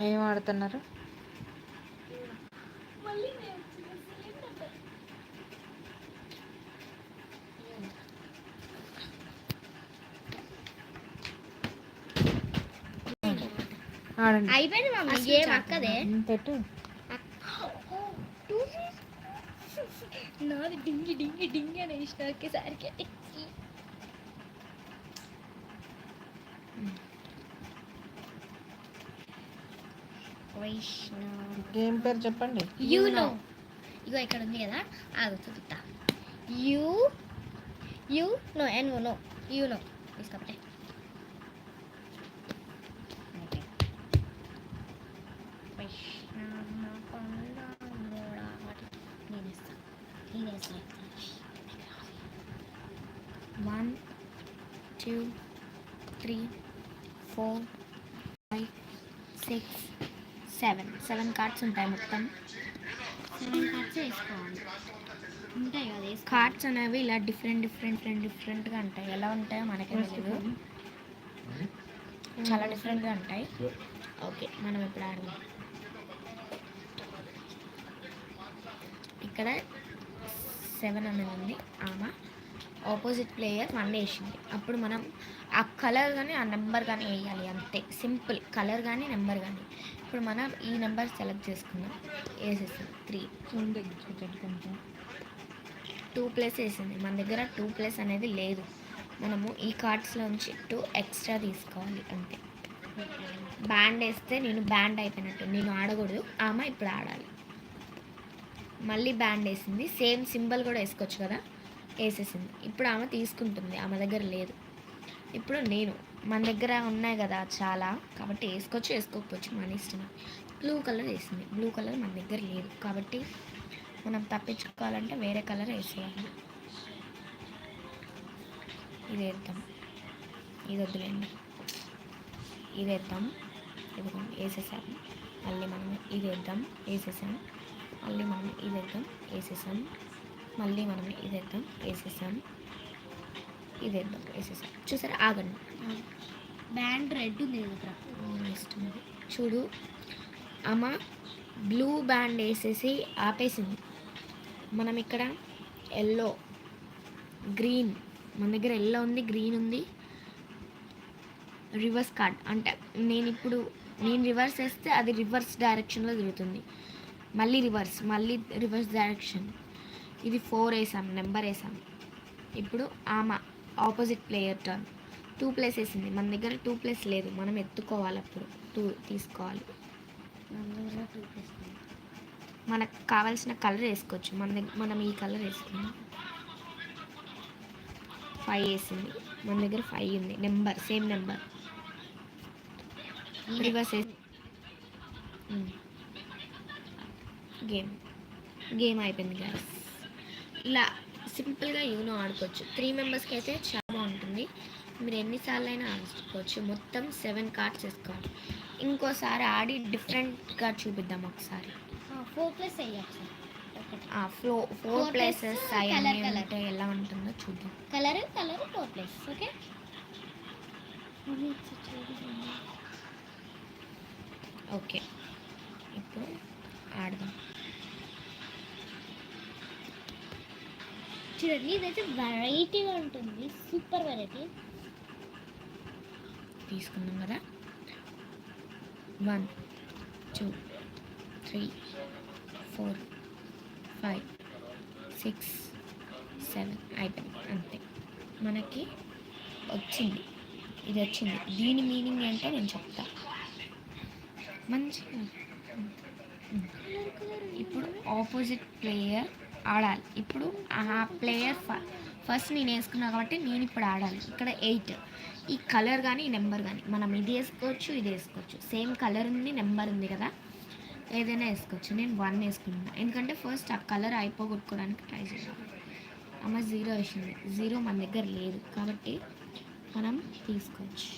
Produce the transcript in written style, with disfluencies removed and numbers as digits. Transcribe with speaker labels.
Speaker 1: ఏం ఆడుతున్నారు?
Speaker 2: అయిపోయింది మమ్మీ గేమ్ అక్కదే
Speaker 1: పెట్టు.
Speaker 2: నాది డింగి డింగి డింగి అని వేసిన ఒకేసారికి
Speaker 1: గేమ్ పేరు చెప్పండి.
Speaker 2: యూనో. ఇగో ఇక్కడ ఉంది కదా ఆగు చూపుతా. You know N no UNO తీసుకపోతే One, 2, 3, 4, 5, 6, 7. 7 కార్డ్స్ ఉంటాయి మొత్తం. 7 కార్డ్స్ వేసుకోవాలి. ఉంటాయి కదా కార్డ్స్ అనేవి ఇలా డిఫరెంట్గా ఉంటాయి. ఎలా ఉంటాయో మనకే తెలియదు. చాలా డిఫరెంట్గా ఉంటాయి. ఓకే మనం ఇప్పుడు ఆడదాం. ఇక్కడ 7 అనేది ఉంది. ఆమె ఆపోజిట్ ప్లేయర్ 1 వేసింది. అప్పుడు మనం ఆ కలర్ కానీ ఆ నెంబర్ కానీ వేయాలి, అంతే సింపుల్. కలర్ కానీ నెంబర్ కానీ. ఇప్పుడు మనం ఈ నెంబర్ సెలెక్ట్ చేసుకుందాం. వేసేసాం 3. 2 ప్లేస్ వేసింది. మన దగ్గర 2 ప్లేస్ అనేది లేదు. మనము ఈ కార్డ్స్లోంచి 2 ఎక్స్ట్రా తీసుకోవాలి అంతే. బ్యాండ్ వేస్తే నేను బ్యాండ్ అయిపోయినట్టు, నేను ఆడకూడదు. ఆమె ఇప్పుడు ఆడాలి. మళ్ళీ బ్యాండ్ వేసింది. సేమ్ సింబల్ కూడా వేసుకోవచ్చు కదా, వేసేసింది. ఇప్పుడు ఆమె తీసుకుంటుంది, ఆమె దగ్గర లేదు. ఇప్పుడు నేను, మన దగ్గర ఉన్నాయి కదా చాలా, కాబట్టి వేసుకోవచ్చు వేసుకోకపోవచ్చు మన ఇష్టం. బ్లూ కలర్ వేసింది. బ్లూ కలర్ మన దగ్గర లేదు కాబట్టి మనం తప్పించుకోవాలంటే వేరే కలర్ వేసేయాలి. ఇది వేద్దాం, ఇది వద్దులేండి, ఇది వేద్దాం. ఇదిగోండి వేసేసాము. మళ్ళీ మనం ఇది వేద్దాం, వేసేసాం. మళ్ళీ మనం ఇది వేద్దాం, వేసేసాం. మళ్ళీ మనం ఇది వేద్దాం, వేసేసాం. ఇది వేద్దాం, వేసేసాం. చూసారా? ఆగండి, బ్యాండ్ రెడ్ ఉంది కదా ఇష్టం. చూడు, అమ్మ బ్లూ బ్యాండ్ వేసేసి ఆపేసింది. మనం ఇక్కడ ఎల్లో, గ్రీన్, మన దగ్గర ఎల్లో ఉంది, గ్రీన్ ఉంది. రివర్స్ కార్డ్ అంటే నేను రివర్స్ వేస్తే అది రివర్స్ డైరెక్షన్లో తిరుగుతుంది. మళ్ళీ రివర్స్ డైరెక్షన్. ఇది 4 వేసాం, నెంబర్ వేసాం. ఇప్పుడు ఆమె ఆపోజిట్ ప్లేయర్ టర్న్. 2 ప్లేస్ వేసింది. మన దగ్గర 2 ప్లేస్ లేదు, మనం ఎత్తుకోవాలి. అప్పుడు 2 తీసుకోవాలి. మనకు కావాల్సిన కలర్ వేసుకోవచ్చు. మనం ఈ కలర్ వేసుకున్నాం. 5 వేసింది. మన దగ్గర 5 ఉంది, number same number. Reverse game అయిపోయింది గాయ్స్. ఇలా సింపుల్గా యూనో ఆడుకోవచ్చు. 3 మెంబర్స్కి అయితే చాలా బాగుంటుంది. మీరు ఎన్నిసార్లు అయినా ఆడుకోవచ్చు. మొత్తం 7 కార్డ్స్ వేసుకోవాలి. ఇంకోసారి ఆడి డిఫరెంట్గా చూపిద్దాం ఒకసారి. 4 ప్లేస్ వేయాలి. 4 ప్లేసెస్ అవన్నీ ఉంటే ఎలా ఉంటుందో చూద్దాం. Colour 4 place. ఓకే, ఓకే ఇప్పుడు ఆడదాం. చూడండి, ఇదైతే వెరైటీగా ఉంటుంది. Super variety. తీసుకున్నాం కదా. 1, 2, 3, 4, 5, 6, 7 అయిపోయింది అంతే. మనకి వచ్చింది, ఇది వచ్చింది. దీని మీనింగ్ ఏంటో నేను చెప్తా. మంచిగా ఇప్పుడు ఆపోజిట్ ప్లేయర్ ఆడాలి. ఇప్పుడు ఆ ప్లేయర్ ఫస్ట్ నేను వేసుకున్నా కాబట్టి నేను ఇప్పుడు ఆడాలి. ఇక్కడ 8. ఈ కలర్ కానీ ఈ నెంబర్ కానీ మనం ఇది వేసుకోవచ్చు, ఇది వేసుకోవచ్చు. సేమ్ కలర్ ఉంది, నెంబర్ ఉంది కదా, ఏదైనా వేసుకోవచ్చు. నేను 1 వేసుకున్నాను ఎందుకంటే ఫస్ట్ ఆ కలర్ అయిపోగొట్టుకోవడానికి ట్రై చేయాలి. అమ్మ 0 వేసింది. 0 మన దగ్గర లేదు కాబట్టి మనం తీసుకోవచ్చు.